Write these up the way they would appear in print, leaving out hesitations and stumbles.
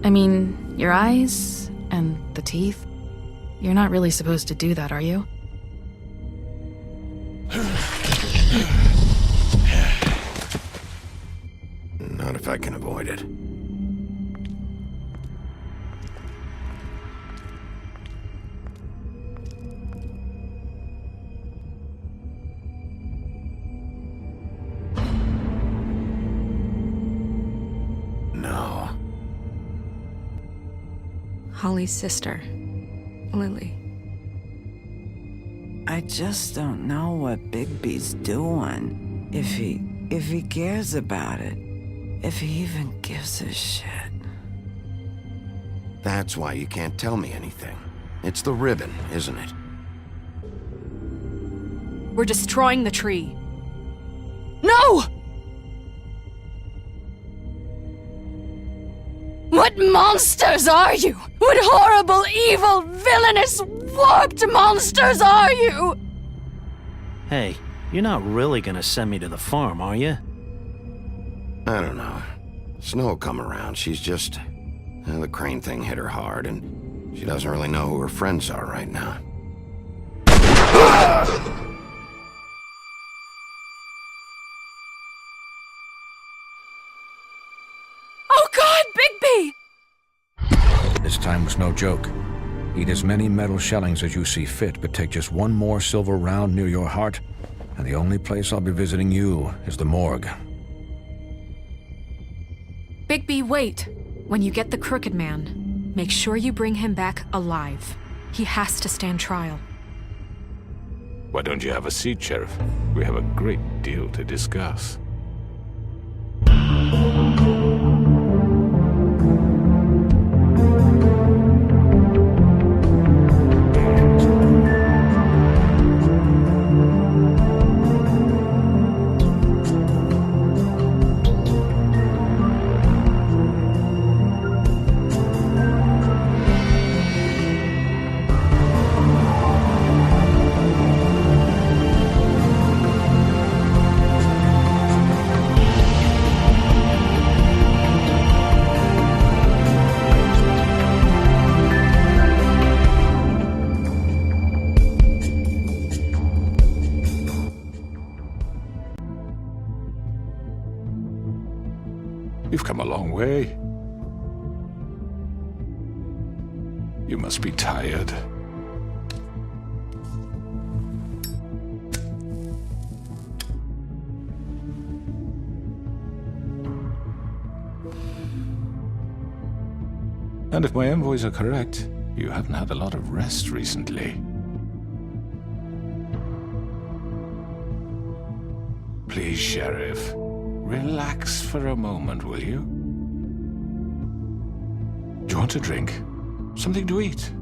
I mean, your eyes and the teeth. You're not really supposed to do that, are you? Not if I can avoid it. No. Holly's sister, Lily. I just don't know what Bigby's doing. If he cares about it. If he even gives a shit. That's why you can't tell me anything. It's the ribbon, isn't it? We're destroying the tree. No! What monsters are you? What horrible, evil, villainous, warped monsters are you? Hey, you're not really gonna send me to the farm, are you? I don't know. Snow come around, she's just... the crane thing hit her hard, and she doesn't really know who her friends are right now. Oh God, Bigby! This time was no joke. Eat as many metal shellings as you see fit, but take just one more silver round near your heart, and the only place I'll be visiting you is the morgue. Bigby, wait. When you get the Crooked Man, make sure you bring him back alive. He has to stand trial. Why don't you have a seat, Sheriff? We have a great deal to discuss. You've come a long way. You must be tired. And if my envoys are correct, you haven't had a lot of rest recently. Please, Sheriff. Relax for a moment, will you? Do you want a drink? Something to eat?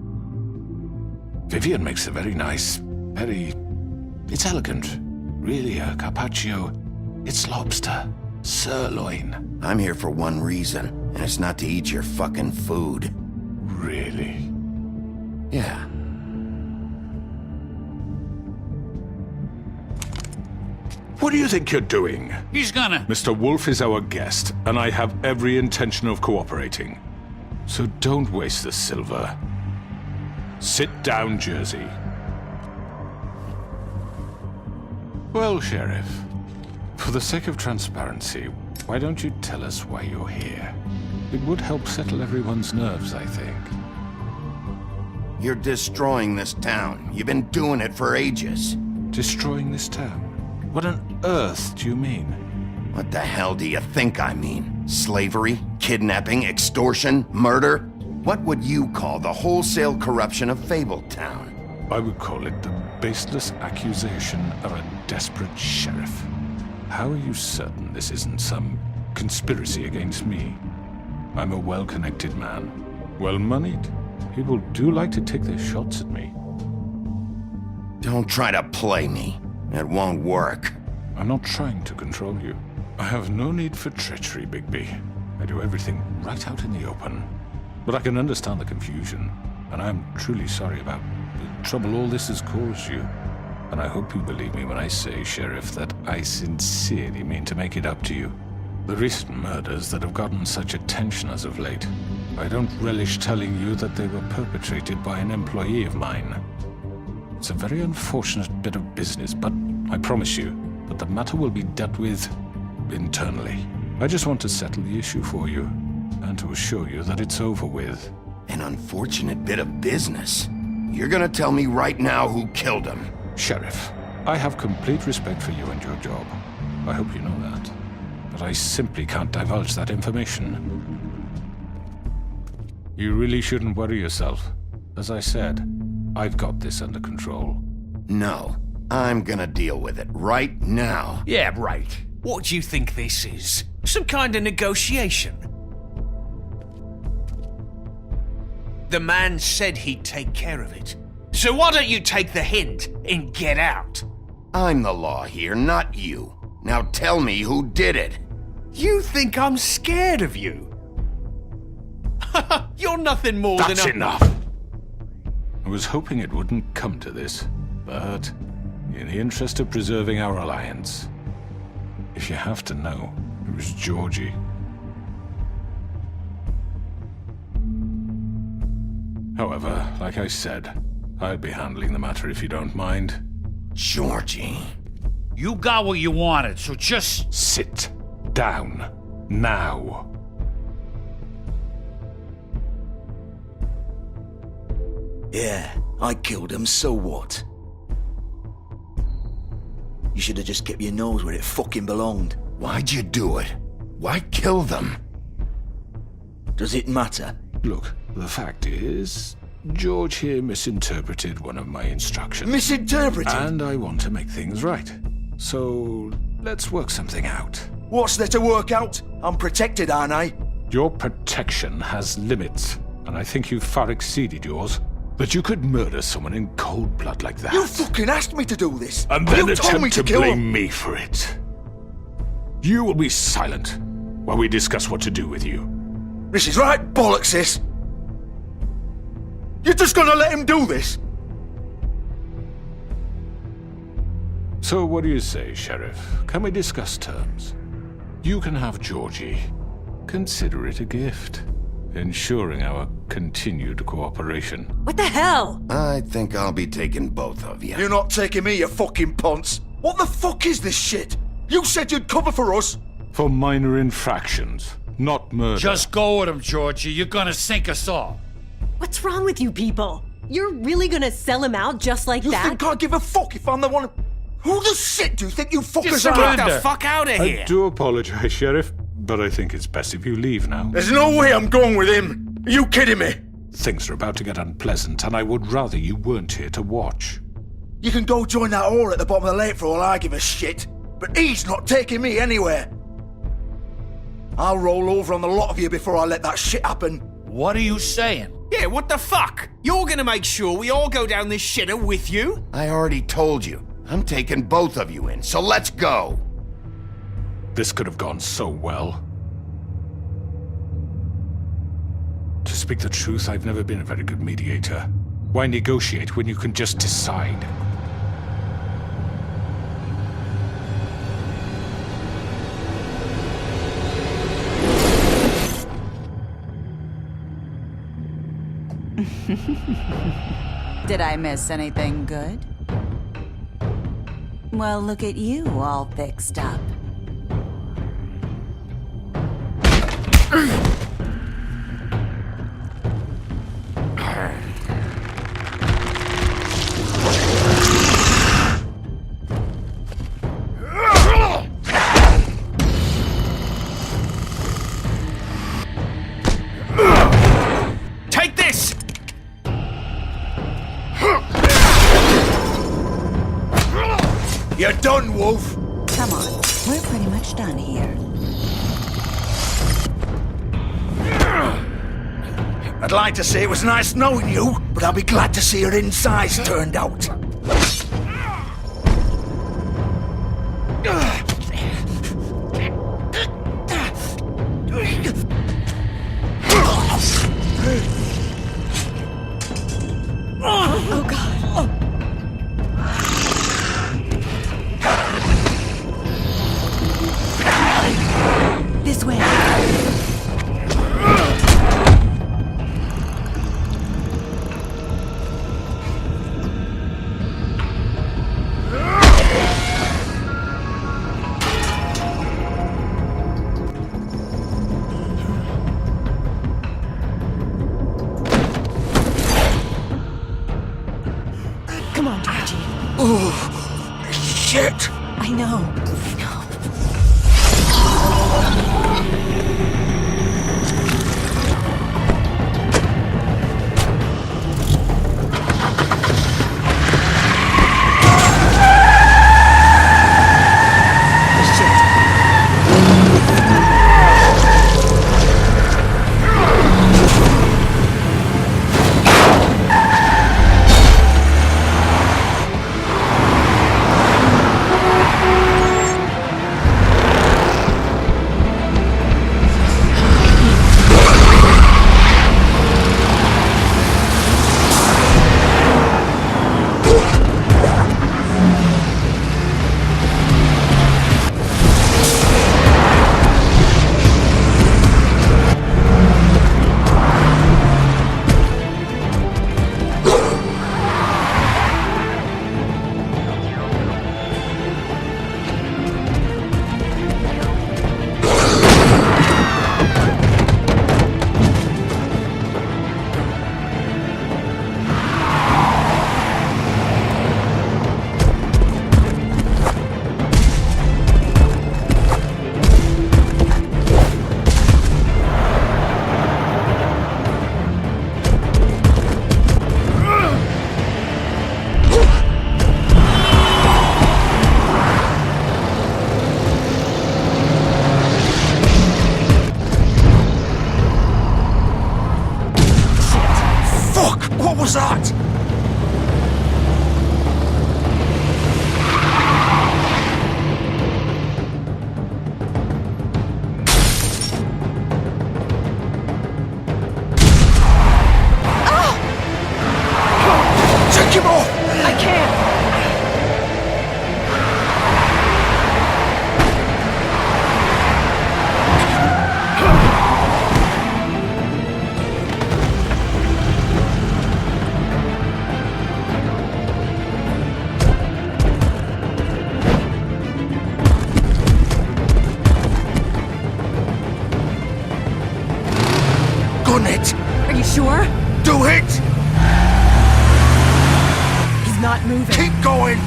Vivian makes a very nice, it's elegant. Really, a carpaccio. It's lobster. Sirloin. I'm here for one reason, and it's not to eat your fucking food. Really? Yeah. What do you think you're doing? He's gonna... Mr. Wolf is our guest, and I have every intention of cooperating. So don't waste the silver. Sit down, Jersey. Well, Sheriff, for the sake of transparency, why don't you tell us why you're here? It would help settle everyone's nerves, I think. You're destroying this town. You've been doing it for ages. Destroying this town? What on earth do you mean? What the hell do you think I mean? Slavery? Kidnapping? Extortion? Murder? What would you call the wholesale corruption of Fabletown? I would call it the baseless accusation of a desperate sheriff. How are you certain this isn't some conspiracy against me? I'm a well-connected man, well-moneyed. People do like to take their shots at me. Don't try to play me. It won't work. I'm not trying to control you. I have no need for treachery, Bigby. I do everything right out in the open. But I can understand the confusion, and I am truly sorry about the trouble all this has caused you. And I hope you believe me when I say, Sheriff, that I sincerely mean to make it up to you. The recent murders that have gotten such attention as of late, I don't relish telling you that they were perpetrated by an employee of mine. It's a very unfortunate bit of business, but I promise you that the matter will be dealt with internally. I just want to settle the issue for you, and to assure you that it's over with. An unfortunate bit of business? You're gonna tell me right now who killed him? Sheriff, I have complete respect for you and your job. I hope you know that. But I simply can't divulge that information. You really shouldn't worry yourself. As I said, I've got this under control. No, I'm gonna deal with it right now. Yeah, right. What do you think this is? Some kind of negotiation? The man said he'd take care of it. So why don't you take the hint and get out? I'm the law here, not you. Now tell me who did it. You think I'm scared of you? You're nothing more That's than a... enough! I was hoping it wouldn't come to this, but in the interest of preserving our alliance, if you have to know, it was Georgie. However, like I said, I'd be handling the matter if you don't mind. Georgie. You got what you wanted, so just... Sit down. Now. Yeah, I killed him, so what? You should have just kept your nose where it fucking belonged. Why'd you do it? Why kill them? Does it matter? Look, the fact is, George here misinterpreted one of my instructions. Misinterpreted? And I want to make things right. So, let's work something out. What's there to work out? I'm protected, aren't I? Your protection has limits, and I think you've far exceeded yours. But you could murder someone in cold blood like that. You fucking asked me to do this! And then you told me attempt to kill blame him. me for it. You will be silent while we discuss what to do with you. This is right bollocks, this! You're just gonna let him do this? So what do you say, Sheriff? Can we discuss terms? You can have Georgie. Consider it a gift, ensuring our continued cooperation. What the hell? I think I'll be taking both of you. You're not taking me, you fucking ponce! What the fuck is this shit? You said you'd cover for us! For minor infractions, not murder. Just go with him, Georgie. You're gonna sink us all. What's wrong with you people? You're really gonna sell him out just like You that? think I give a fuck if I'm the one... Who the shit do you think you fuckers Just are? surrender. Get the fuck out of here! I do apologize, Sheriff, but I think it's best if you leave now. There's no way I'm going with him! Are you kidding me? Things are about to get unpleasant, and I would rather you weren't here to watch. You can go join that whore at the bottom of the lake for all I give a shit, but he's not taking me anywhere. I'll roll over on the lot of you before I let that shit happen. What are you saying? Yeah, what the fuck? You're gonna make sure we all go down this shitter with you? I already told you. I'm taking both of you in, so let's go. This could have gone so well. To speak the truth, I've never been a very good mediator. Why negotiate when you can just decide? Did I miss anything good? Well, look at you, all fixed up. Take this! You're done, Wolf! Come on, we're pretty much done here. I'd like to say it was nice knowing you, but I'll be glad to see your insides turned out. Oh god. This way. Oh, shit! I know. What was that? Take him off! I can't! Gun it! Are you sure? Do it! He's not moving. Keep going!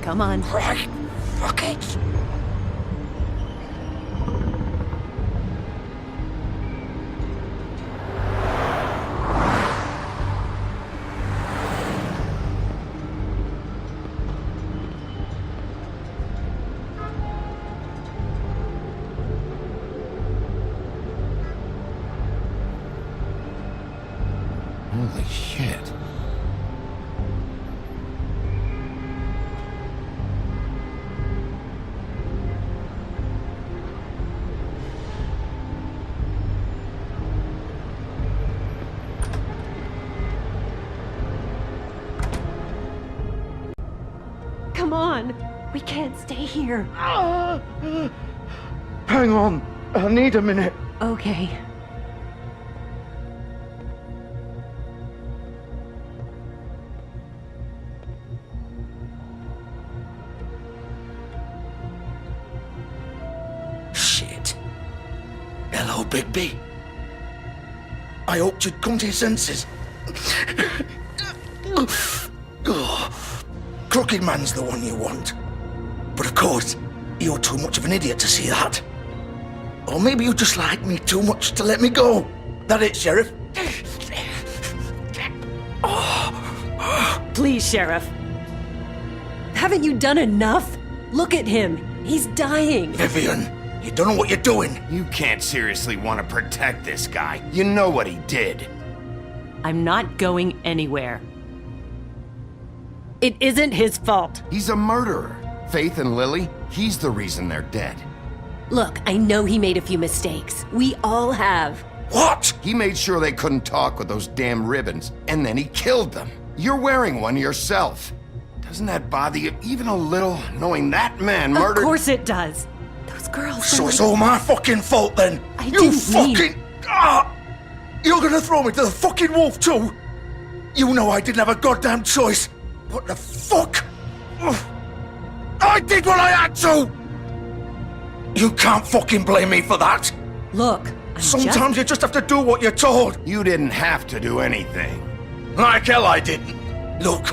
Come on. Right, fuck it. Holy shit. Come on. We can't stay here. Hang on, I need a minute. Okay. Shit. Hello, Bigby. I hoped you'd come to your senses. Crooked Man's the one you want. But of course, you're too much of an idiot to see that. Or maybe you just like me too much to let me go. That it, Sheriff? Please, Sheriff. Haven't you done enough? Look at him. He's dying. Vivian, you don't know what you're doing. You can't seriously want to protect this guy. You know what he did. I'm not going anywhere. It isn't his fault. He's a murderer. Faith and Lily, he's the reason they're dead. Look, I know he made a few mistakes. We all have. What? He made sure they couldn't talk with those damn ribbons, and then he killed them. You're wearing one yourself. Doesn't that bother you even a little, knowing that man murdered— Of course it does. Those girls So were it's like— all my fucking fault then? I You didn't fucking— You're gonna throw me to the fucking wolf too? You know I didn't have a goddamn choice. What the fuck? I did what I had to! You can't fucking blame me for that. Look, Sometimes you just have to do what you're told. You didn't have to do anything. Like hell I didn't. Look,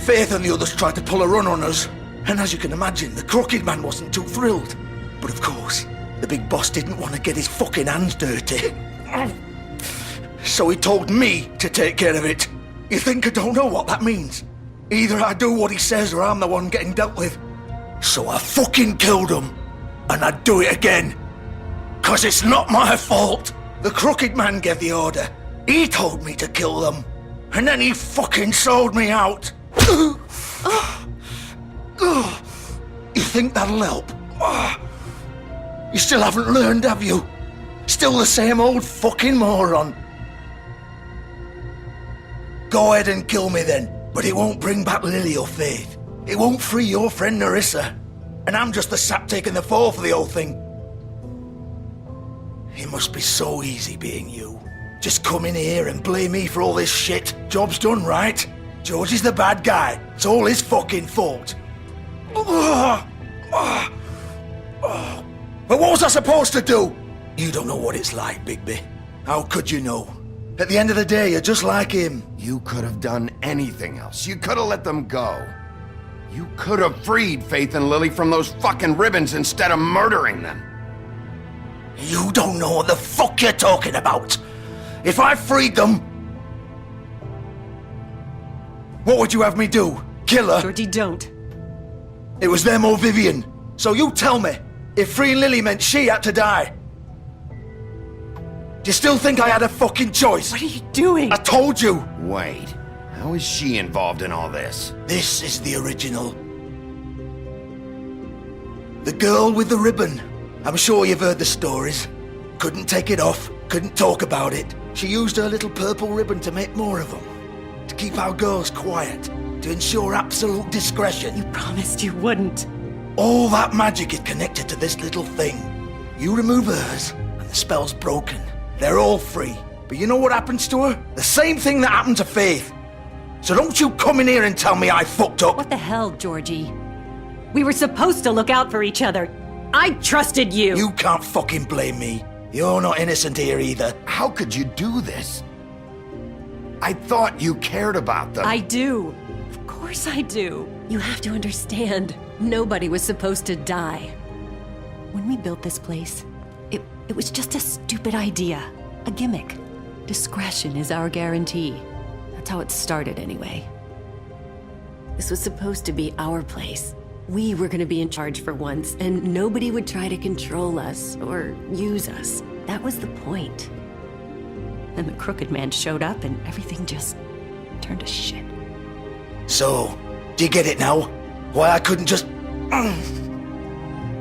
Faith and the others tried to pull a run on us. And as you can imagine, the Crooked Man wasn't too thrilled. But of course, the big boss didn't want to get his fucking hands dirty. So he told me to take care of it. You think I don't know what that means? Either I do what he says or I'm the one getting dealt with. So I fucking killed him. And I'd do it again. 'Cause it's not my fault. The Crooked Man gave the order. He told me to kill them. And then he fucking sold me out. You think that'll help? You still haven't learned, have you? Still the same old fucking moron. Go ahead and kill me then, but it won't bring back Lily or Faith. It won't free your friend Nerissa. And I'm just the sap taking the fall for the whole thing. It must be so easy being you. Just come in here and blame me for all this shit. Job's done, right? George is the bad guy. It's all his fucking fault. But what was I supposed to do? You don't know what it's like, Bigby. How could you know? At the end of the day, you're just like him. You could have done anything else. You could have let them go. You could have freed Faith and Lily from those fucking ribbons instead of murdering them. You don't know what the fuck you're talking about. If I freed them... What would you have me do? Kill her? Georgie, don't. It was them or Vivian. So you tell me, if freeing Lily meant she had to die, do you still think I had a fucking choice? What are you doing? I told you. Wait, how is she involved in all this? This is the original. The girl with the ribbon. I'm sure you've heard the stories. Couldn't take it off, couldn't talk about it. She used her little purple ribbon to make more of them. To keep our girls quiet. To ensure absolute discretion. You promised you wouldn't. All that magic is connected to this little thing. You remove hers, and the spell's broken. They're all free. But you know what happens to her? The same thing that happened to Faith. So don't you come in here and tell me I fucked up. What the hell, Georgie? We were supposed to look out for each other. I trusted you. You can't fucking blame me. You're not innocent here either. How could you do this? I thought you cared about them. I do. Of course I do. You have to understand. Nobody was supposed to die. When we built this place, it was just a stupid idea. A gimmick. Discretion is our guarantee. That's how it started anyway. This was supposed to be our place. We were gonna be in charge for once, and nobody would try to control us or use us. That was the point. Then the Crooked Man showed up and everything just turned to shit. So, do you get it now? Why I couldn't just...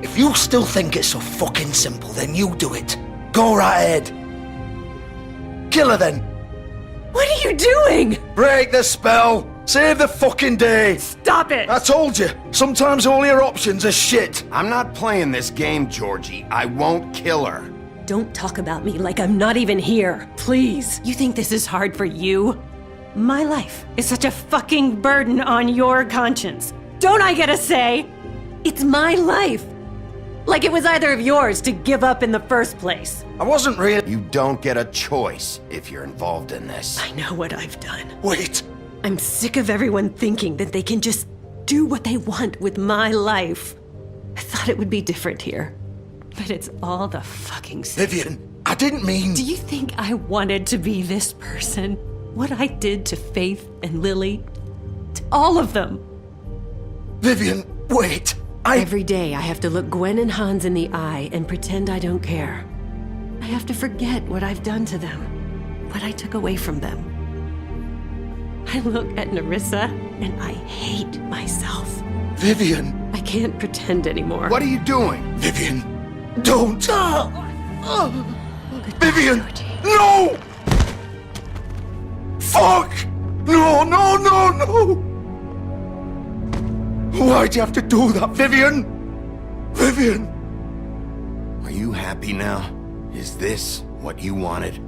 If you still think it's so fucking simple, then you do it. Go right ahead. Kill her then. What are you doing? Break the spell. Save the fucking day. Stop it. I told you. Sometimes all your options are shit. I'm not playing this game, Georgie. I won't kill her. Don't talk about me like I'm not even here. Please. You think this is hard for you? My life is such a fucking burden on your conscience. Don't I get a say? It's my life. Like it was either of yours to give up in the first place. I wasn't really... You don't get a choice if you're involved in this. I know what I've done. Wait. I'm sick of everyone thinking that they can just do what they want with my life. I thought it would be different here. But it's all the fucking same. Vivian, I didn't mean... Do you think I wanted to be this person? What I did to Faith and Lily? To all of them? Vivian, wait. Every day I have to look Gwen and Hans in the eye and pretend I don't care. I have to forget what I've done to them. What I took away from them. I look at Nerissa and I hate myself. Vivian. I can't pretend anymore. What are you doing? Vivian, don't. Vivian, Georgie. no! Fuck! No, no, no, no! Why'd you have to do that, Vivian? Vivian! Are you happy now? Is this what you wanted?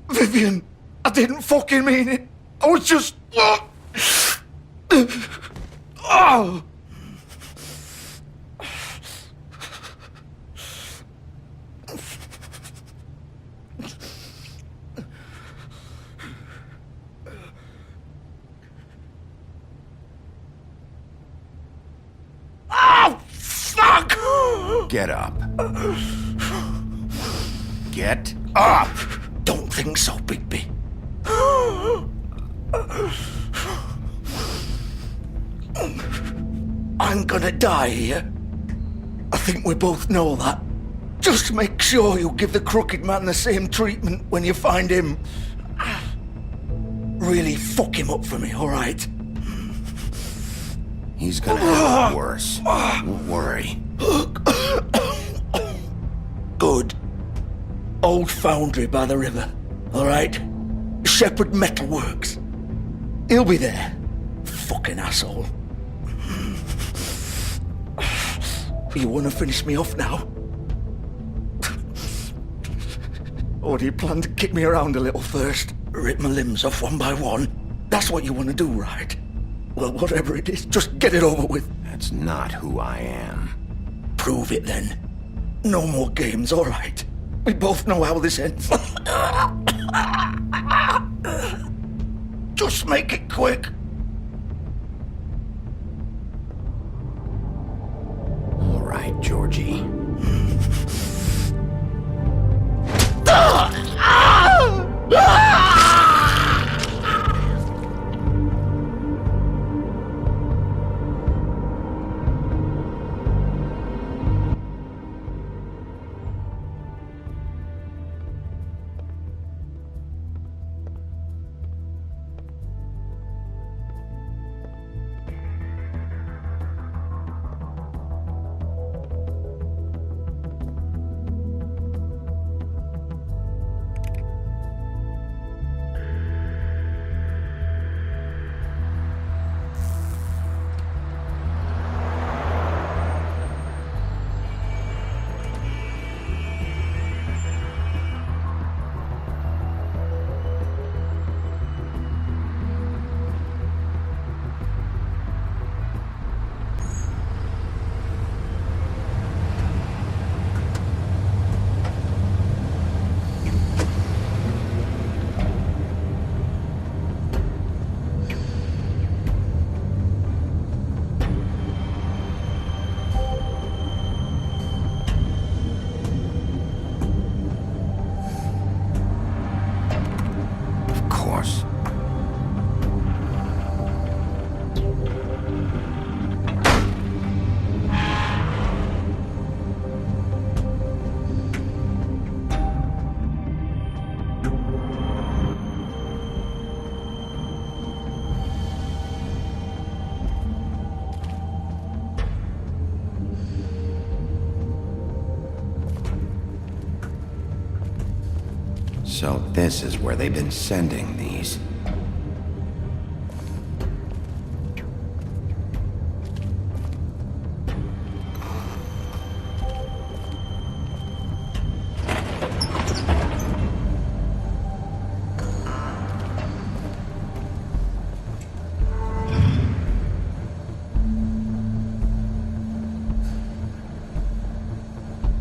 Vivian, I didn't fucking mean it. I was just... Oh! Oh, fuck! Get up. Get up! Don't think so, Bigby. I'm gonna die here. I think we both know that. Just make sure you give the crooked man the same treatment when you find him. Really fuck him up for me, alright? He's gonna have it worse. Don't worry. Good. Old foundry by the river, alright? Shepherd Metalworks. He'll be there. Fucking asshole. You wanna finish me off now? Or do you plan to kick me around a little first? Rip my limbs off one by one? That's what you wanna do, right? Well, whatever it is, just get it over with. That's not who I am. Prove it then. No more games, alright? We both know how this ends. Just make it quick. All right, Georgie. So this is where they've been sending these.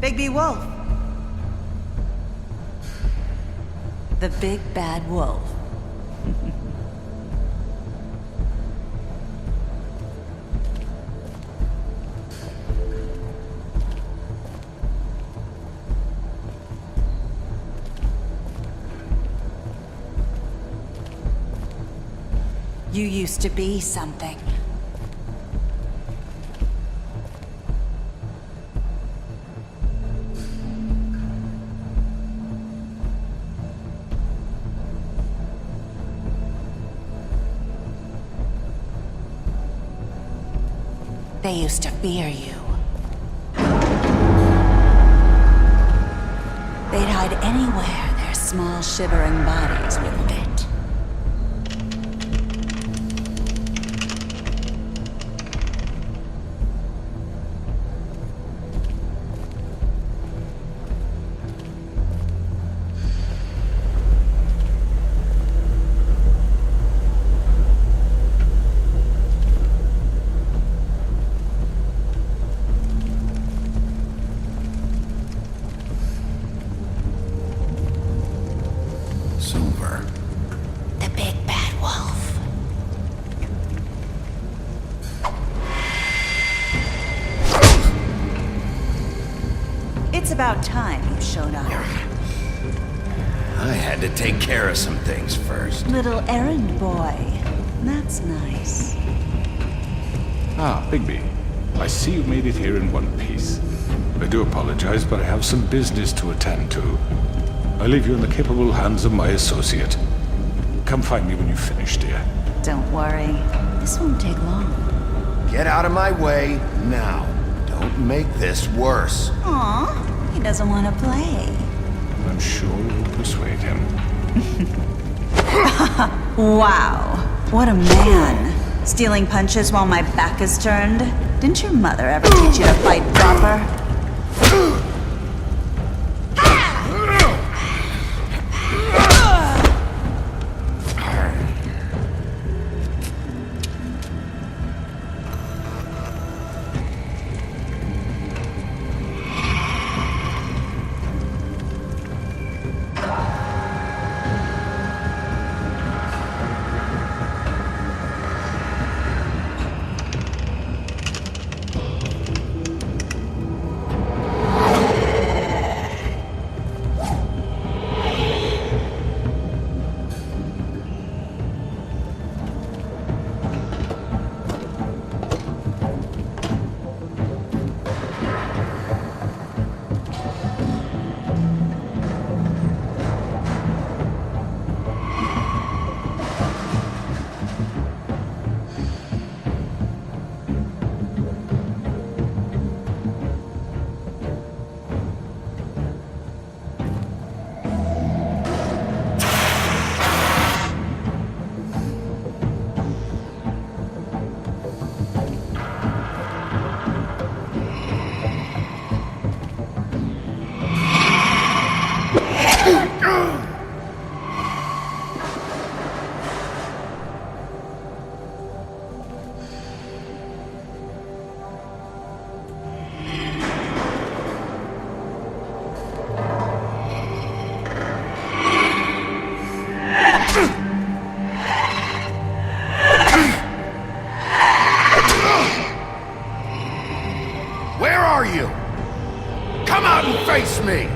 Bigby Wolf. The big bad wolf. You used to be something. They used to fear you. They'd hide anywhere their small, shivering bodies would fit. about time you showed up. I had to take care of some things first. Little errand boy. That's nice. Ah, Bigby. I see you made it here in one piece. I do apologize, but I have some business to attend to. I leave you in the capable hands of my associate. Come find me when you finish, dear. Don't worry. This won't take long. Get out of my way now. Don't make this worse. Aw, he doesn't want to play. I'm sure you'll persuade him. Wow, what a man. Stealing punches while my back is turned? Didn't your mother ever teach you to fight proper? Where are you? Come out and face me!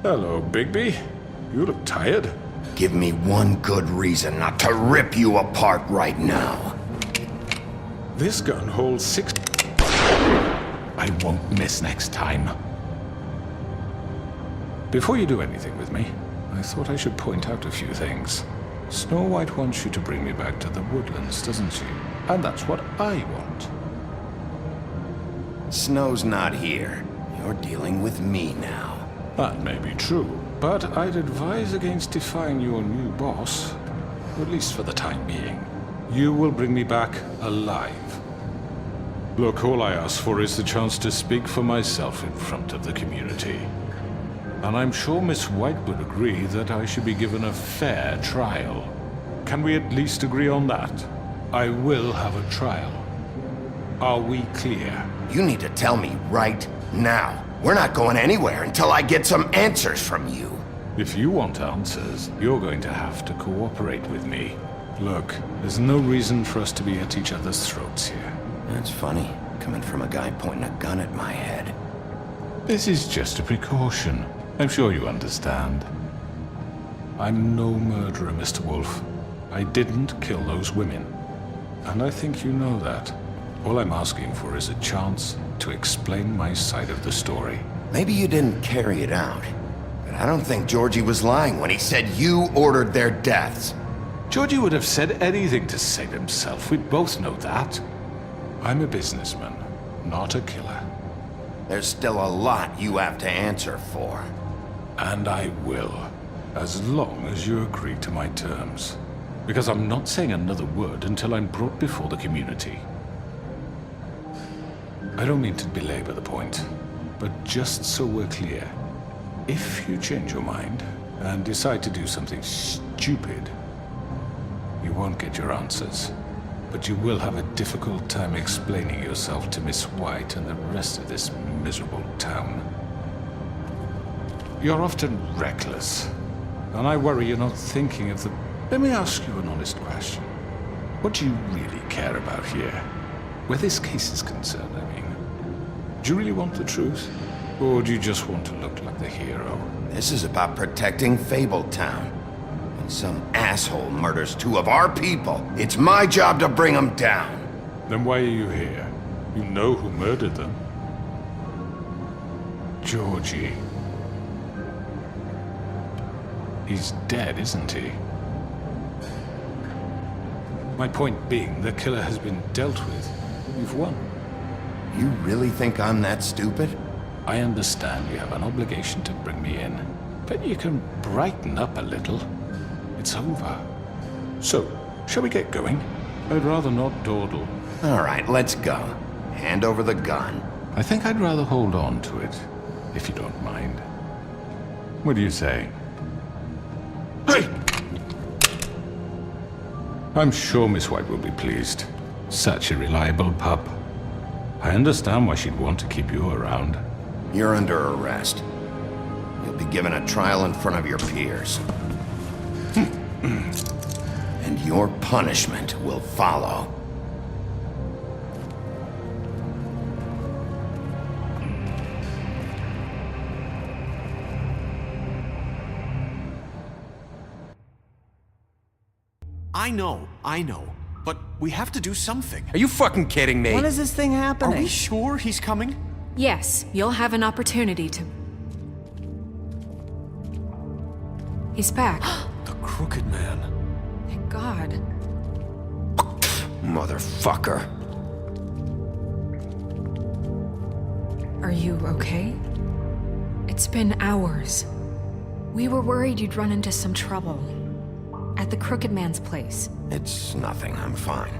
Hello, Bigby. You look tired. Give me one good reason not to rip you apart right now. This gun holds 6... I won't miss next time. Before you do anything with me, I thought I should point out a few things. Snow White wants you to bring me back to the woodlands, doesn't she? And that's what I want. Snow's not here. You're dealing with me now. That may be true, but I'd advise against defying your new boss, at least for the time being. You will bring me back alive. Look, all I ask for is the chance to speak for myself in front of the community. And I'm sure Miss White would agree that I should be given a fair trial. Can we at least agree on that? I will have a trial. Are we clear? You need to tell me right now. We're not going anywhere until I get some answers from you. If you want answers, you're going to have to cooperate with me. Look, there's no reason for us to be at each other's throats here. That's funny, coming from a guy pointing a gun at my head. This is just a precaution. I'm sure you understand. I'm no murderer, Mr. Wolf. I didn't kill those women. And I think you know that. All I'm asking for is a chance to explain my side of the story. Maybe you didn't carry it out, but I don't think Georgie was lying when he said you ordered their deaths. Georgie would have said anything to save himself. We both know that. I'm a businessman, not a killer. There's still a lot you have to answer for. And I will, as long as you agree to my terms. Because I'm not saying another word until I'm brought before the community. I don't mean to belabor the point, but just so we're clear, if you change your mind and decide to do something stupid, you won't get your answers. But you will have a difficult time explaining yourself to Miss White and the rest of this miserable town. You're often reckless, and I worry you're not thinking of the... Let me ask you an honest question. What do you really care about here? Where this case is concerned, I mean. Do you really want the truth? Or do you just want to look like the hero? This is about protecting Fabletown. When some asshole murders two of our people, it's my job to bring them down. Then why are you here? You know who murdered them. Georgie. He's dead, isn't he? My point being, the killer has been dealt with. You've won. You really think I'm that stupid? I understand you have an obligation to bring me in, but you can brighten up a little. It's over. So, shall we get going? I'd rather not dawdle. All right, let's go. Hand over the gun. I think I'd rather hold on to it, if you don't mind. What do you say? Hey! I'm sure Miss White will be pleased. Such a reliable pup. I understand why she'd want to keep you around. You're under arrest. You'll be given a trial in front of your peers. And your punishment will follow. I know. But we have to do something. Are you fucking kidding me? When is this thing happening? Are we sure he's coming? Yes, you'll have an opportunity to... He's back. The Crooked Man. Thank God. Motherfucker. Are you okay? It's been hours. We were worried you'd run into some trouble. At the Crooked Man's place. It's nothing, I'm fine.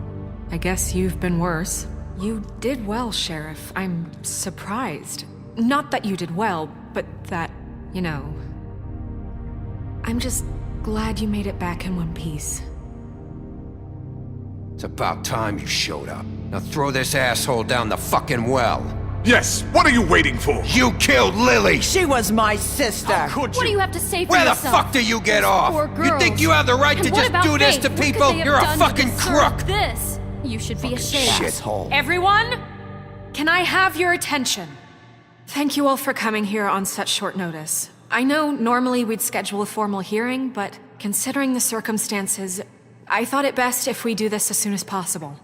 I guess you've been worse. You did well, Sheriff. I'm surprised. Not that you did well, but that, you know... I'm just glad you made it back in one piece. It's about time you showed up. Now throw this asshole down the fucking well. Yes, what are you waiting for? You killed Lily! She was my sister! How could you? What do you have to say for Where yourself? the fuck do you get off? Poor You girls. think you have the right And to what just about do this Faith? to What could people? they have You're a done to fucking deserve crook! This. You should be ashamed. Shithole. Everyone, can I have your attention? Thank you all for coming here on such short notice. I know normally we'd schedule a formal hearing, but considering the circumstances, I thought it best if we do this as soon as possible.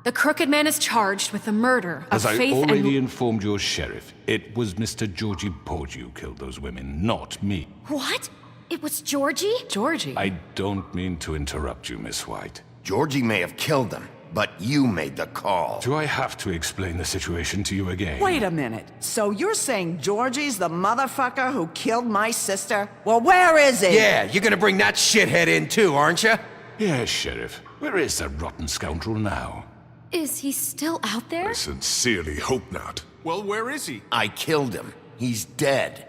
The Crooked Man is charged with the murder of As I Faith already informed your sheriff, it was Mr. Georgie Porgy who killed those women, not me. What? It was Georgie? Georgie? I don't mean to interrupt you, Miss White. Georgie may have killed them, but you made the call. Do I have to explain the situation to you again? Wait a minute. So you're saying Georgie's the motherfucker who killed my sister? Well, where is he? Yeah, you're gonna bring that shithead in too, aren't you? Yes, Sheriff. Where is that rotten scoundrel now? Is he still out there? I sincerely hope not. Well, where is he? I killed him. He's dead.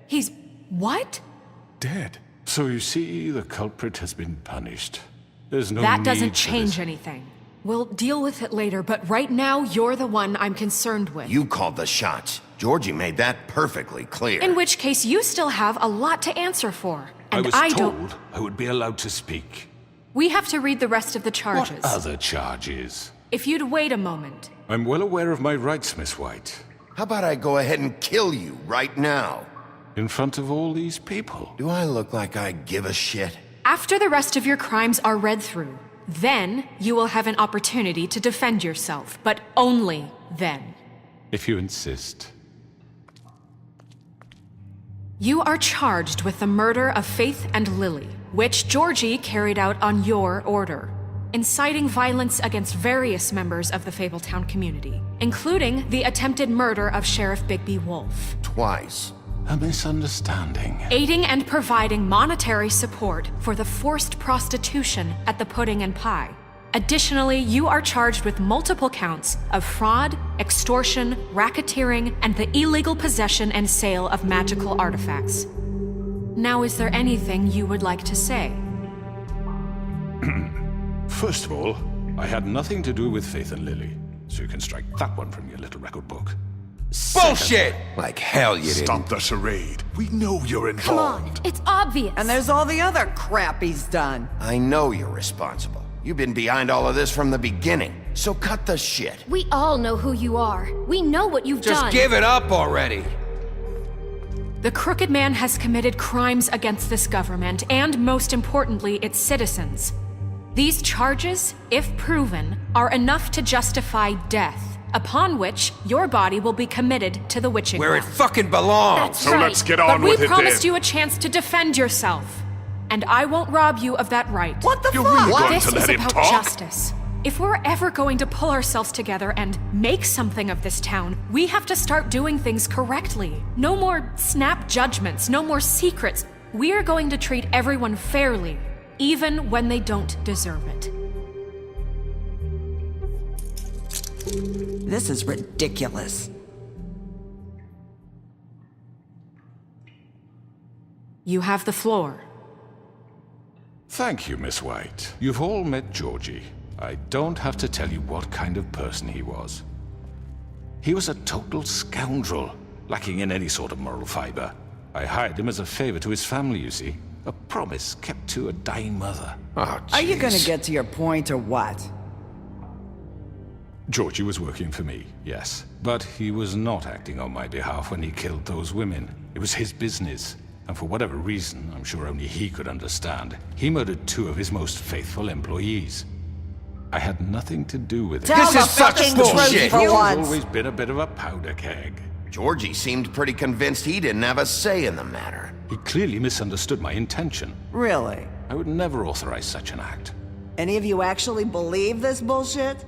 He's... what? Dead. So you see, the culprit has been punished. There's no That need doesn't for change this. anything. We'll deal with it later, but right now, you're the one I'm concerned with. You called the shots. Georgie made that perfectly clear. In which case, you still have a lot to answer for. I And was don't... told I would be allowed to speak. We have to read the rest of the charges. What other charges? If you'd wait a moment. I'm well aware of my rights, Miss White. How about I go ahead and kill you right now? In front of all these people. Do I look like I give a shit? After the rest of your crimes are read through, then you will have an opportunity to defend yourself, but only then. If you insist. You are charged with the murder of Faith and Lily, which Georgie carried out on your order, inciting violence against various members of the Fabletown community, including the attempted murder of Sheriff Bigby Wolf. Twice. A misunderstanding. Aiding and providing monetary support for the forced prostitution at the Pudding and Pie. Additionally, you are charged with multiple counts of fraud, extortion, racketeering, and the illegal possession and sale of magical artifacts. Now, is there anything you would like to say? First of all, I had nothing to do with Faith and Lily, so you can strike that one from your little record book. Bullshit! Like hell you didn't. Stop the charade. We know you're involved. Come on, it's obvious. And there's all the other crap he's done. I know you're responsible. You've been behind all of this from the beginning, so cut the shit. We all know who you are. We know what you've done. Just give it up already. The Crooked Man has committed crimes against this government and, most importantly, its citizens. These charges, if proven, are enough to justify death, upon which your body will be committed to the witching Where it ground. fucking belongs. That's So right. let's get on But with we it promised then. you a chance to defend yourself, and I won't rob you of that right. What the You're fuck? really going This to is let him about talk? justice. If we're ever going to pull ourselves together and make something of this town, we have to start doing things correctly. No more snap judgments, no more secrets. We are going to treat everyone fairly, even when they don't deserve it. This is ridiculous. You have the floor. Thank you, Miss White. You've all met Georgie. I don't have to tell you what kind of person he was. He was a total scoundrel, lacking in any sort of moral fiber. I hired him as a favor to his family, you see. A promise kept to a dying mother. Oh, Are you jeez. gonna get to your point or what? Georgie was working for me, yes. But he was not acting on my behalf when he killed those women. It was his business. And for whatever reason, I'm sure only he could understand, he murdered 2 of his most faithful employees. I had nothing to do with it. Tell This the is such fucking bullshit. truth for He's once. always been a bit of a powder keg. Georgie seemed pretty convinced he didn't have a say in the matter. He clearly misunderstood my intention. Really? I would never authorize such an act. Any of you actually believe this bullshit?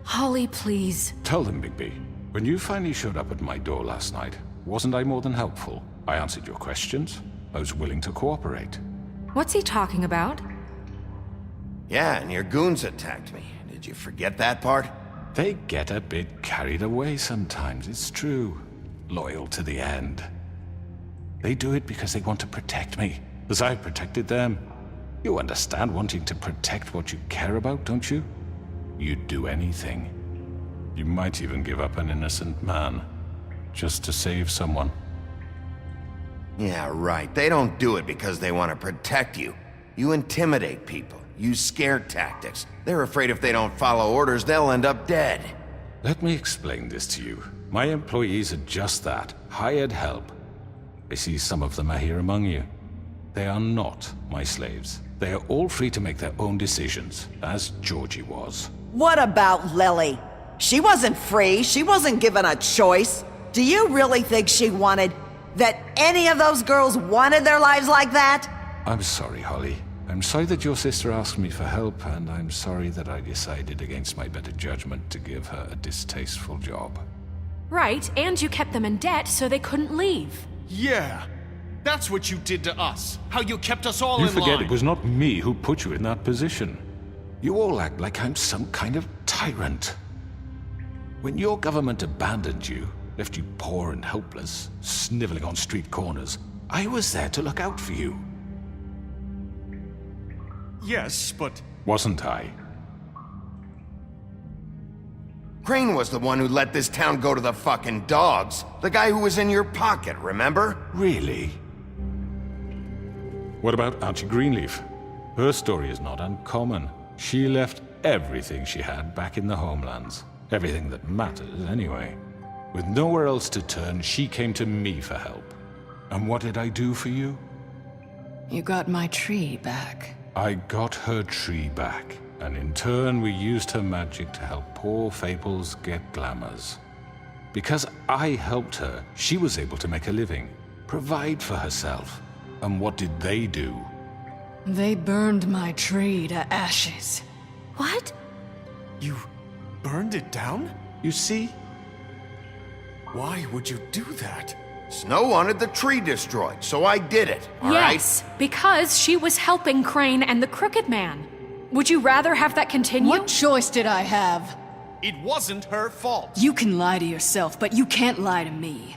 Holly, please. Tell them, Bigby. When you finally showed up at my door last night, wasn't I more than helpful? I answered your questions. I was willing to cooperate. What's he talking about? Yeah, and your goons attacked me. Did you forget that part? They get a bit carried away sometimes, it's true. Loyal to the end. They do it because they want to protect me, as I've protected them. You understand wanting to protect what you care about, don't you? You'd do anything. You might even give up an innocent man, just to save someone. Yeah, right. They don't do it because they want to protect you. You intimidate people, use scare tactics. They're afraid if they don't follow orders, they'll end up dead. Let me explain this to you. My employees are just that, hired help. I see some of them are here among you. They are not my slaves. They are all free to make their own decisions, as Georgie was. What about Lily? She wasn't free. She wasn't given a choice. Do you really think she wanted... that any of those girls wanted their lives like that? I'm sorry, Holly. I'm sorry that your sister asked me for help, and I'm sorry that I decided against my better judgment to give her a distasteful job. Right, and you kept them in debt so they couldn't leave. Yeah, that's what you did to us. How you kept us all You in line. forget it was not me who put you in that position. You all act like I'm some kind of tyrant. When your government abandoned you, left you poor and helpless, sniveling on street corners, I was there to look out for you. Yes, but... Wasn't I? Crane was the one who let this town go to the fucking dogs. The guy who was in your pocket, remember? Really? What about Auntie Greenleaf? Her story is not uncommon. She left everything she had back in the homelands. Everything that matters, anyway. With nowhere else to turn, she came to me for help. And what did I do for you? You got my tree back. I got her tree back, and in turn we used her magic to help poor Fables get glamours. Because I helped her, she was able to make a living, provide for herself. And what did they do? They burned my tree to ashes. What? You burned it down? You see? Why would you do that? Snow wanted the tree destroyed, so I did it, all right? Yes, because she was helping Crane and the Crooked Man. Would you rather have that continue? What choice did I have? It wasn't her fault. You can lie to yourself, but you can't lie to me.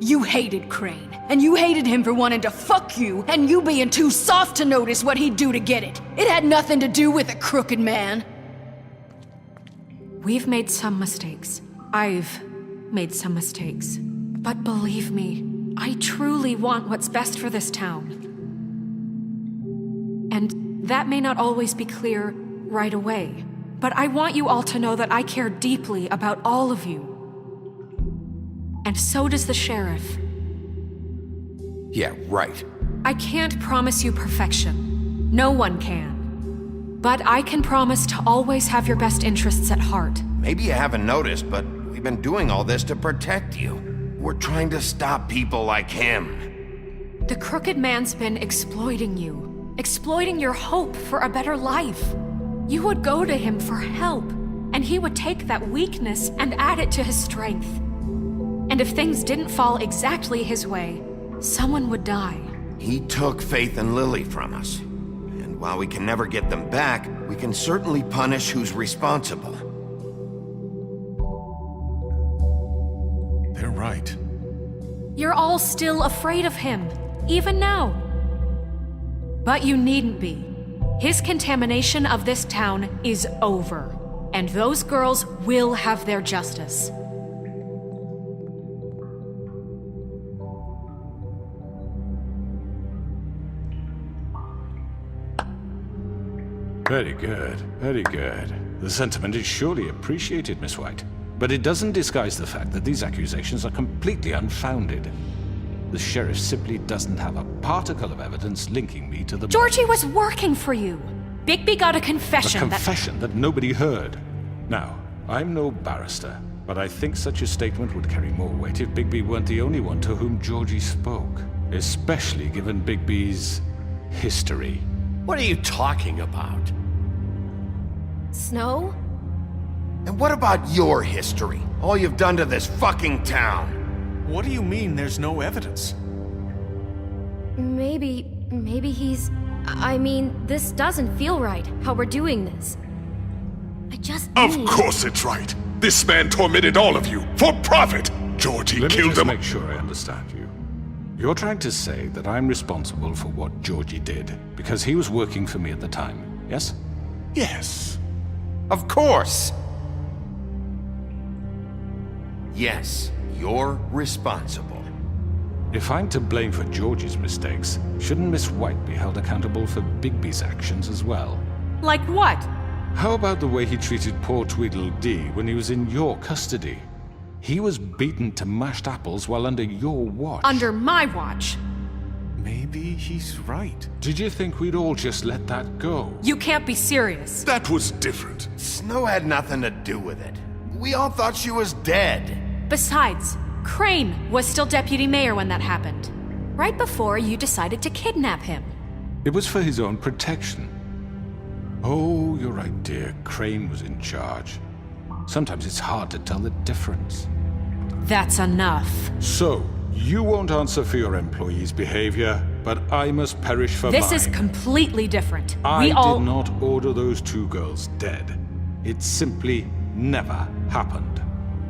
You hated Crane, and you hated him for wanting to fuck you, and you being too soft to notice what he'd do to get it. It had nothing to do with the Crooked Man. We've made some mistakes. I've made some mistakes. But believe me, I truly want what's best for this town. And that may not always be clear right away, but I want you all to know that I care deeply about all of you. And so does the sheriff. Yeah, right. I can't promise you perfection. No one can. But I can promise to always have your best interests at heart. Maybe you haven't noticed, but we've been doing all this to protect you. We're trying to stop people like him. The Crooked Man's been exploiting you. Exploiting your hope for a better life. You would go to him for help, and he would take that weakness and add it to his strength. And if things didn't fall exactly his way, someone would die. He took Faith and Lily from us. And while we can never get them back, we can certainly punish who's responsible. They're right. You're all still afraid of him, even now. But you needn't be. His contamination of this town is over, and those girls will have their justice. Very good, very good. The sentiment is surely appreciated, Miss White. But it doesn't disguise the fact that these accusations are completely unfounded. The sheriff simply doesn't have a particle of evidence linking me to the... Georgie was working for you. Bigby got a confession A confession that nobody heard. Now, I'm no barrister, but I think such a statement would carry more weight if Bigby weren't the only one to whom Georgie spoke. Especially given Bigby's history. What are you talking about? Snow? And what about your history? All you've done to this fucking town? What do you mean there's no evidence? Maybe he's... I mean, this doesn't feel right, how we're doing this. I just Of need... course it's right. This man tormented all of you for profit. Georgie Let me killed just them. make sure I understand you. You're trying to say that I'm responsible for what Georgie did because he was working for me at the time, yes? Yes. Of course! Yes, you're responsible. If I'm to blame for Georgie's mistakes, shouldn't Miss White be held accountable for Bigby's actions as well? Like what? How about the way he treated poor Tweedledee when he was in your custody? He was beaten to mashed apples while under your watch. Under my watch. Maybe he's right. Did you think we'd all just let that go? You can't be serious. That was different. Snow had nothing to do with it. We all thought she was dead. Besides, Crane was still deputy mayor when that happened. Right before you decided to kidnap him. It was for his own protection. Oh, you're right, dear. Crane was in charge. Sometimes it's hard to tell the difference. That's enough. So, you won't answer for your employees' behavior, but I must perish for mine. This is completely different. I did not order those two girls dead. It simply never happened.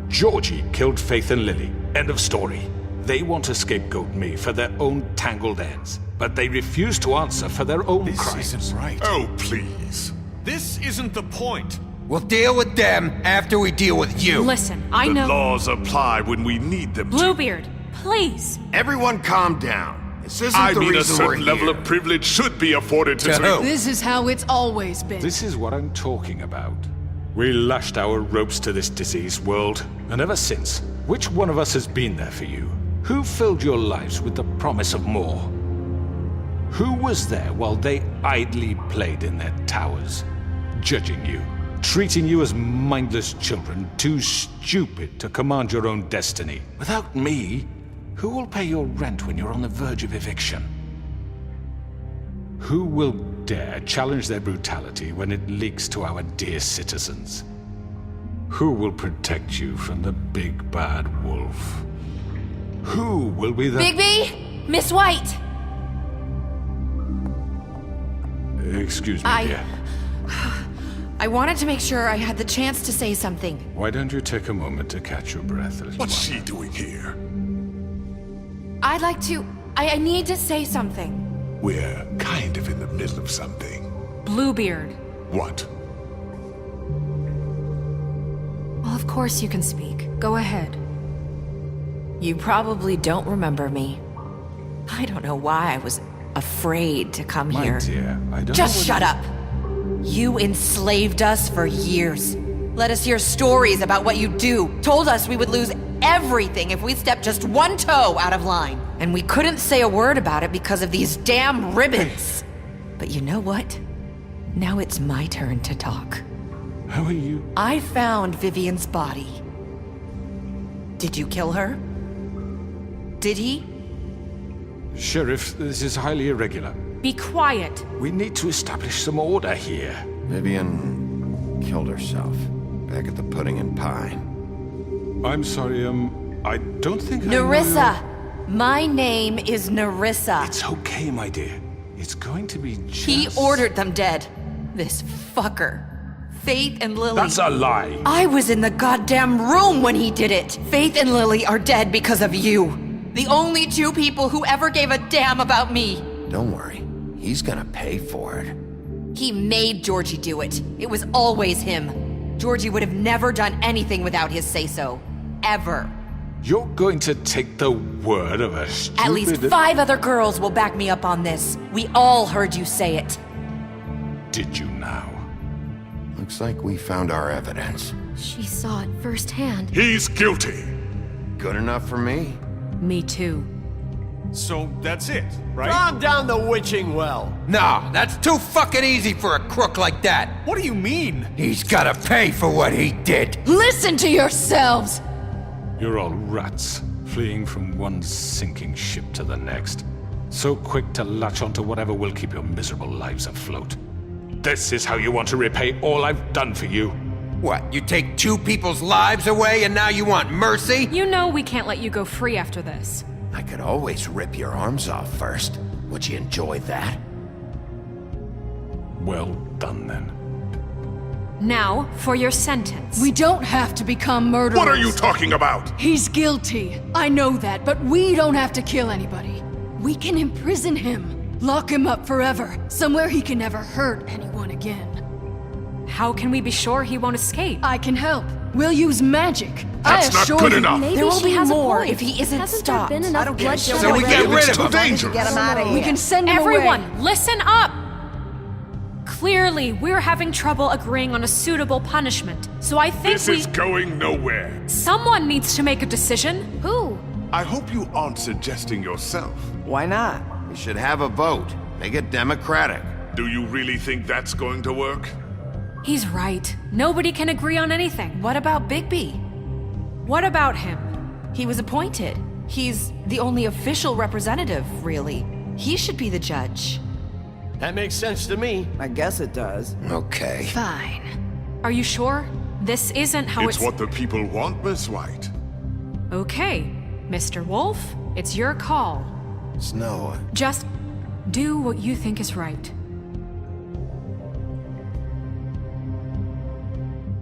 Georgie killed Faith and Lily. End of story. They want to scapegoat me for their own tangled ends, but they refuse to answer for their own crimes. This isn't right. Oh, please. This isn't the point. We'll deal with them after we deal with you. Listen, I know. The laws apply when we need them to. Bluebeard, please. Everyone calm down. This isn't I the mean, a reason we're certain level here. of privilege should be afforded to... To who? This is how it's always been. This is what I'm talking about. We lashed our ropes to this diseased world, and ever since, which one of us has been there for you? Who filled your lives with the promise of more? Who was there while they idly played in their towers, judging you, treating you as mindless children, too stupid to command your own destiny? Without me, who will pay your rent when you're on the verge of eviction? Who will dare challenge their brutality when it leaks to our dear citizens? Who will protect you from the big bad wolf? Who will be the... Bigby! Miss White! Excuse me, dear. I wanted to make sure I had the chance to say something. Why don't you take a moment to catch your breath, little What's she doing here? I'd like to... I need to say something. We're kind of in the middle of something. Bluebeard. What? Well, of course you can speak. Go ahead. You probably don't remember me. I don't know why I was afraid to come My here. dear, I don't Just know shut up! You enslaved us for years. Let us hear stories about what you do. Told us we would lose everything if we stepped just one toe out of line. And we couldn't say a word about it because of these damn ribbons. But you know what? Now it's my turn to talk. How are you? I found Vivian's body. Did you kill her? Did he? Sheriff, this is highly irregular. Be quiet. We need to establish some order here. Vivian killed herself back at the Pudding and Pie. I'm sorry, I don't think Nerissa! My name is Nerissa. It's okay, my dear. It's going to be just... He ordered them dead. This fucker. Faith and Lily. That's a lie. I was in the goddamn room when he did it. Faith and Lily are dead because of you. The only two people who ever gave a damn about me. Don't worry. He's gonna pay for it. He made Georgie do it. It was always him. Georgie would have never done anything without his say-so. Ever. You're going to take the word of a stupid... At least 5 other girls will back me up on this. We all heard you say it. Did you now? Looks like we found our evidence. She saw it firsthand. He's guilty. Good enough for me. Me too. So that's it, right? Calm down the witching well. No, that's too fucking easy for a crook like that. What do you mean? He's gotta pay for what he did. Listen to yourselves! You're all rats, fleeing from one sinking ship to the next. So quick to latch onto whatever will keep your miserable lives afloat. This is how you want to repay all I've done for you. What, you take 2 people's lives away and now you want mercy? You know we can't let you go free after this. I could always rip your arms off first. Would you enjoy that? Well done, then. Now, for your sentence. We don't have to become murderers. What are you talking about? He's guilty. I know that, but we don't have to kill anybody. We can imprison him. Lock him up forever. Somewhere he can never hurt anyone again. How can we be sure he won't escape? I can help. We'll use magic. That's I not assure good you. enough. Maybe There will she be has more a point. if he isn't Hasn't there stopped. been enough I don't care. bloodshed So we already? get rid of It's too him. dangerous. Get him out of here. We can send him Everyone, away. listen up! Clearly, we're having trouble agreeing on a suitable punishment. So I think This is going nowhere. Someone needs to make a decision. Who? I hope you aren't suggesting yourself. Why not? We should have a vote. Make it democratic. Do you really think that's going to work? He's right. Nobody can agree on anything. What about Bigby? What about him? He was appointed. He's the only official representative, really. He should be the judge. That makes sense to me. I guess it does. Okay. Fine. Are you sure? This isn't how It's what the people want, Miss White. Okay, Mr. Wolf, it's your call. Snow. Just do what you think is right.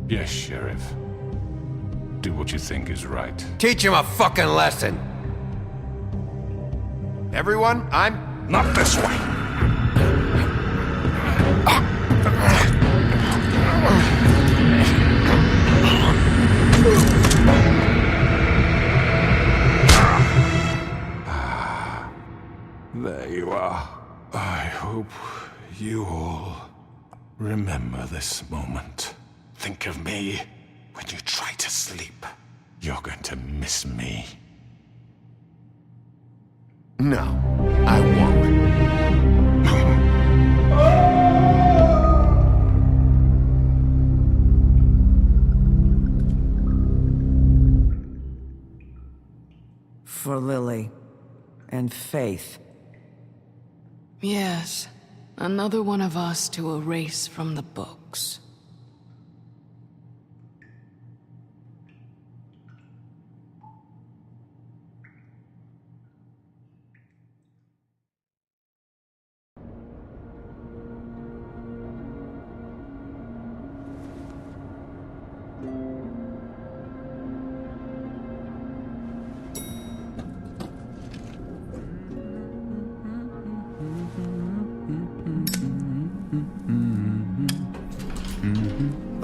Yes, Sheriff. Do what you think is right. Teach him a fucking lesson. Everyone, I'm... Not this way. There you are. I hope you all remember this moment. Think of me when you try to sleep. You're going to miss me. No, I won't. For Lily and Faith. Yes, another one of us to erase from the books.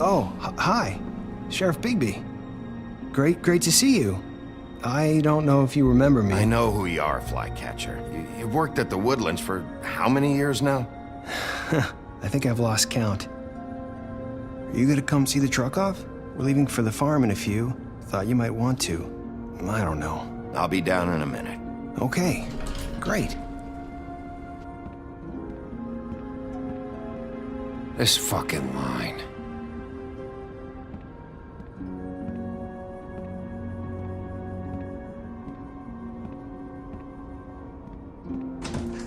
Oh, hi. Sheriff Bigby. Great to see you. I don't know if you remember me. I know who you are, Flycatcher. You've worked at the Woodlands for how many years now? I think I've lost count. Are you gonna come see the truck off? We're leaving for the farm in a few. Thought you might want to. I don't know. I'll be down in a minute. Okay, great. This fucking line.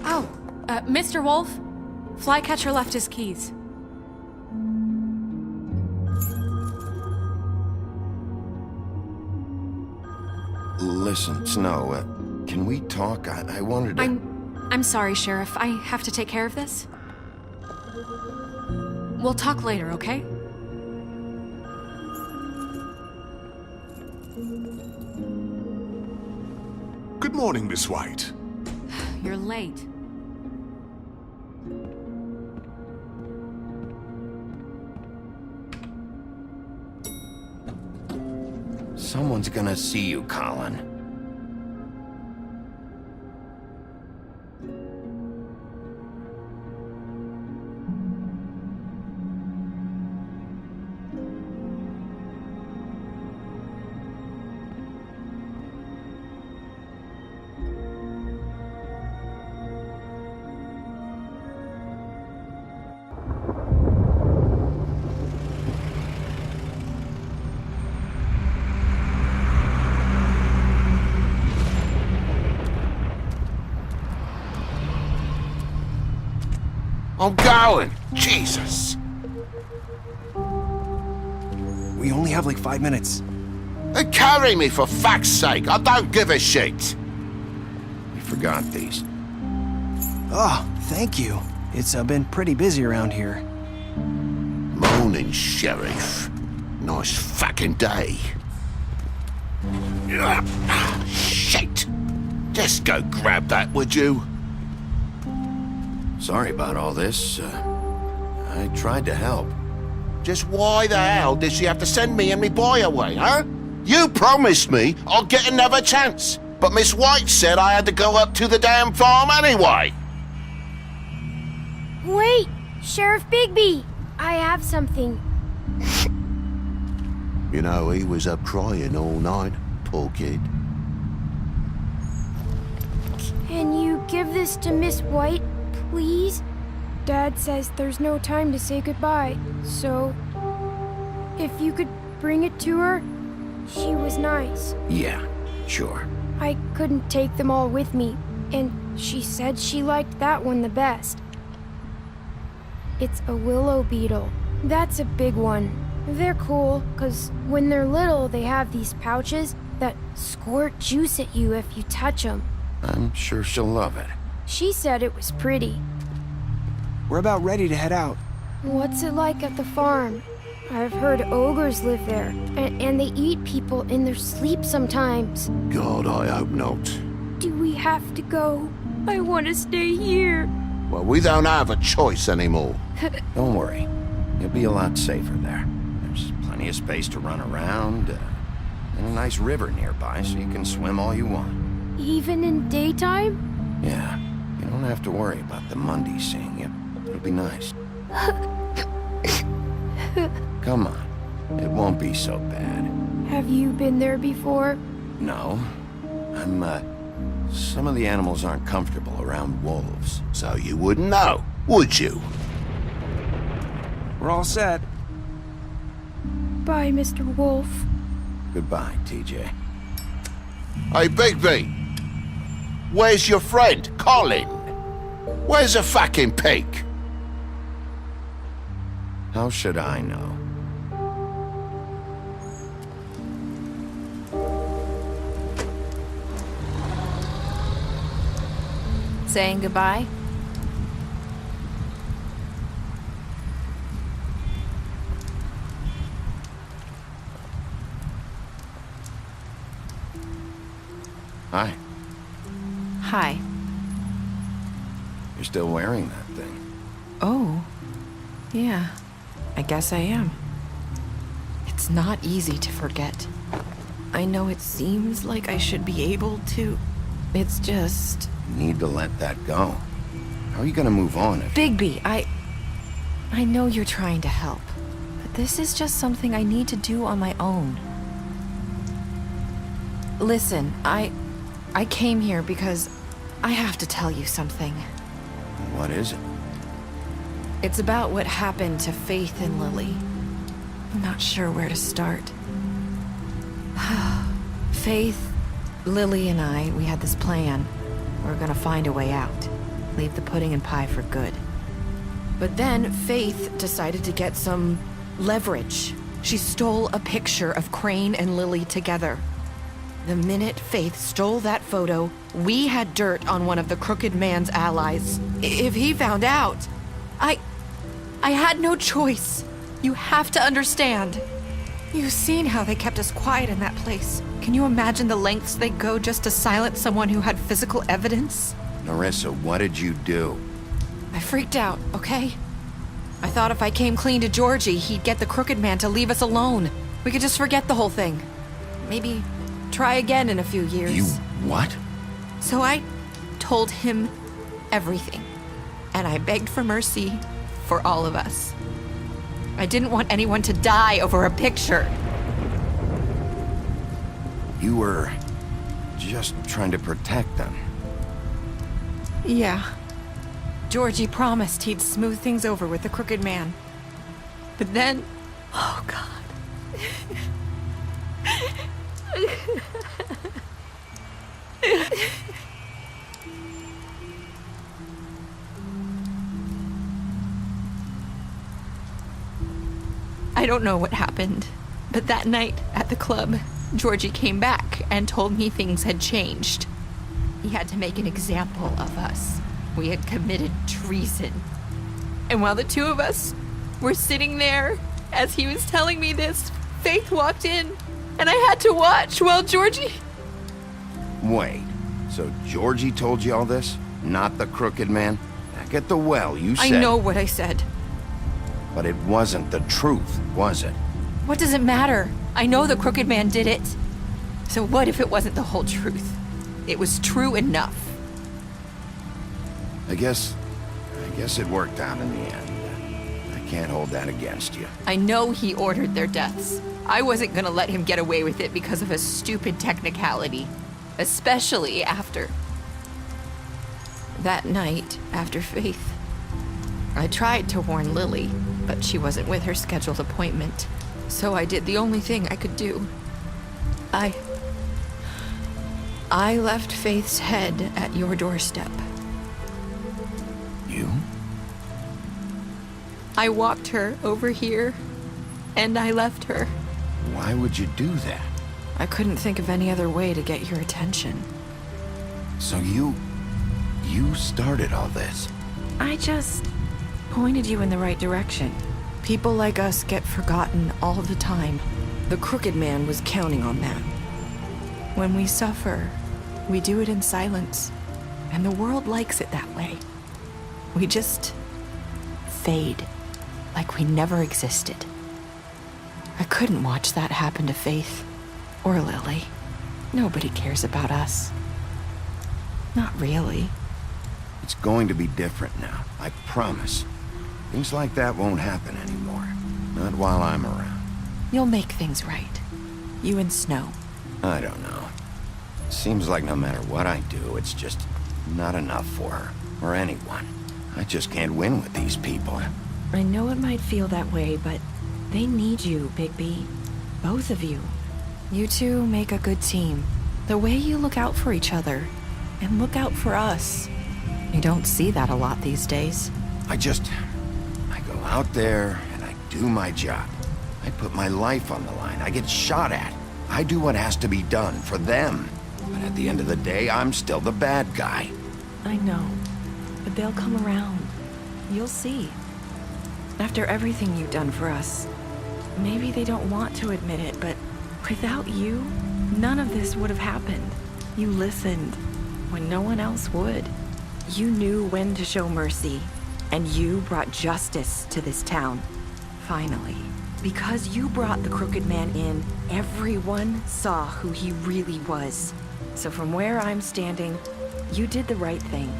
Oh, Mr. Wolf, Flycatcher left his keys. Listen, Snow, can we talk? I wanted to... I'm sorry, Sheriff. I have to take care of this. We'll talk later, okay? Good morning, Miss White. You're late. Someone's gonna see you, Colin. I'm going! Jesus! We only have like 5 minutes. Carry me, for fuck's sake! I don't give a shit! You forgot these. Oh, thank you. It's been pretty busy around here. Morning, Sheriff. Nice fucking day. Shit! Just go grab that, would you? Sorry about all this. I tried to help. Just why the hell did she have to send me and me boy away, huh? You promised me I'll get another chance, but Miss White said I had to go up to the damn farm anyway. Wait, Sheriff Bigby! I have something. You know, he was up crying all night, poor kid. Can you give this to Miss White, please? Dad says there's no time to say goodbye, so if you could bring it to her, she was nice. Yeah, sure. I couldn't take them all with me, and she said she liked that one the best. It's a willow beetle. That's a big one. They're cool, 'cause when they're little, they have these pouches that squirt juice at you if you touch them. I'm sure she'll love it. She said it was pretty. We're about ready to head out. What's it like at the farm? I've heard ogres live there, and they eat people in their sleep sometimes. God, I hope not. Do we have to go? I want to stay here. Well, we don't have a choice anymore. Don't worry. You'll be a lot safer there. There's plenty of space to run around, and a nice river nearby so you can swim all you want. Even in daytime? Yeah, you don't have to worry about the mundies seeing you. It'll be nice. Come on, it won't be so bad. Have you been there before? No, some of the animals aren't comfortable around wolves. So you wouldn't know, would you? We're all set. Bye, Mr. Wolf. Goodbye, TJ. Hey, Bigby! Where's your friend, Colin? Where's the fucking pig? How should I know? Saying goodbye? Hi. Hi. You're still wearing that thing. Oh. Yeah. I guess I am. It's not easy to forget. I know it seems like I should be able to. It's just... You need to let that go. How are you gonna move on if... Bigby, I know you're trying to help, but this is just something I need to do on my own. Listen, I came here because I have to tell you something. What is it? It's about what happened to Faith and Lily. I'm not sure where to start. Faith, Lily, and I, we had this plan. We were gonna find a way out. Leave the pudding and pie for good. But then Faith decided to get some leverage. She stole a picture of Crane and Lily together. The minute Faith stole that photo, we had dirt on one of the Crooked Man's allies. If he found out, I had no choice. You have to understand. You've seen how they kept us quiet in that place. Can you imagine the lengths they go just to silence someone who had physical evidence? Narissa, what did you do? I freaked out, okay? I thought if I came clean to Georgie, he'd get the Crooked Man to leave us alone. We could just forget the whole thing. Maybe try again in a few years. You what? So I told him everything. And I begged for mercy for all of us. I didn't want anyone to die over a picture. You were just trying to protect them. Yeah. Georgie promised he'd smooth things over with the Crooked Man. But then... Oh, God. I don't know what happened, but that night at the club, Georgie came back and told me things had changed. He had to make an example of us. We had committed treason. And while the two of us were sitting there, as he was telling me this, Faith walked in, and I had to watch while Georgie... Wait, so Georgie told you all this? Not the Crooked Man? Back at the well, you said... I know what I said. But it wasn't the truth, was it? What does it matter? I know the Crooked Man did it. So what if it wasn't the whole truth? It was true enough. I guess it worked out in the end. can't hold that against you. I know he ordered their deaths. I wasn't gonna let him get away with it because of a stupid technicality. Especially after... that night, after Faith. I tried to warn Lily, but she wasn't with her scheduled appointment. So I did the only thing I could do. I left Faith's head at your doorstep. You? I walked her over here, and I left her. Why would you do that? I couldn't think of any other way to get your attention. So you started all this? I just pointed you in the right direction. People like us get forgotten all the time. The Crooked Man was counting on that. When we suffer, we do it in silence, and the world likes it that way. We just fade, like we never existed. I couldn't watch that happen to Faith, or Lily. Nobody cares about us. Not really. It's going to be different now, I promise. Things like that won't happen anymore. Not while I'm around. You'll make things right. You and Snow. I don't know. Seems like no matter what I do, it's just not enough for her, or anyone. I just can't win with these people. I know it might feel that way, but they need you, Bigby. Both of you. You two make a good team. The way you look out for each other, and look out for us. You don't see that a lot these days. I go out there, and I do my job. I put my life on the line. I get shot at. I do what has to be done for them. But at the end of the day, I'm still the bad guy. I know, but they'll come around. You'll see. After everything you've done for us, maybe they don't want to admit it, but without you, none of this would have happened. You listened when no one else would. You knew when to show mercy, and you brought justice to this town. Finally. Because you brought the Crooked Man in, everyone saw who he really was. So from where I'm standing, you did the right thing.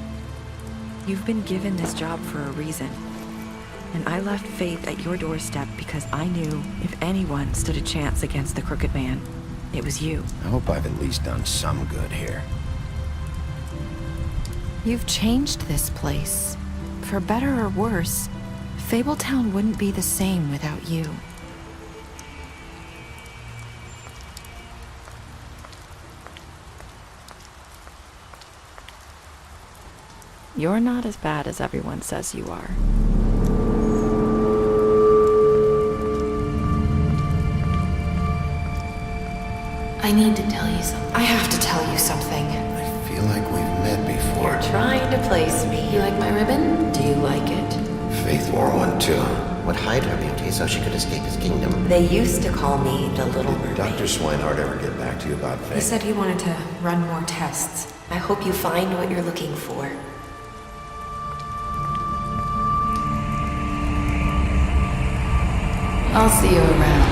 You've been given this job for a reason. And I left Faith at your doorstep because I knew if anyone stood a chance against the Crooked Man, it was you. I hope I've at least done some good here. You've changed this place. For better or worse, Fabletown wouldn't be the same without you. You're not as bad as everyone says you are. I need to tell you something. I have to tell you something. I feel like we've met before. You're trying to place me. You like my ribbon? Do you like it? Faith wore one too. Would hide her beauty so she could escape his kingdom. They used to call me the Little Mermaid. Dr. Swinehart ever get back to you about Faith? He said he wanted to run more tests. I hope you find what you're looking for. I'll see you around.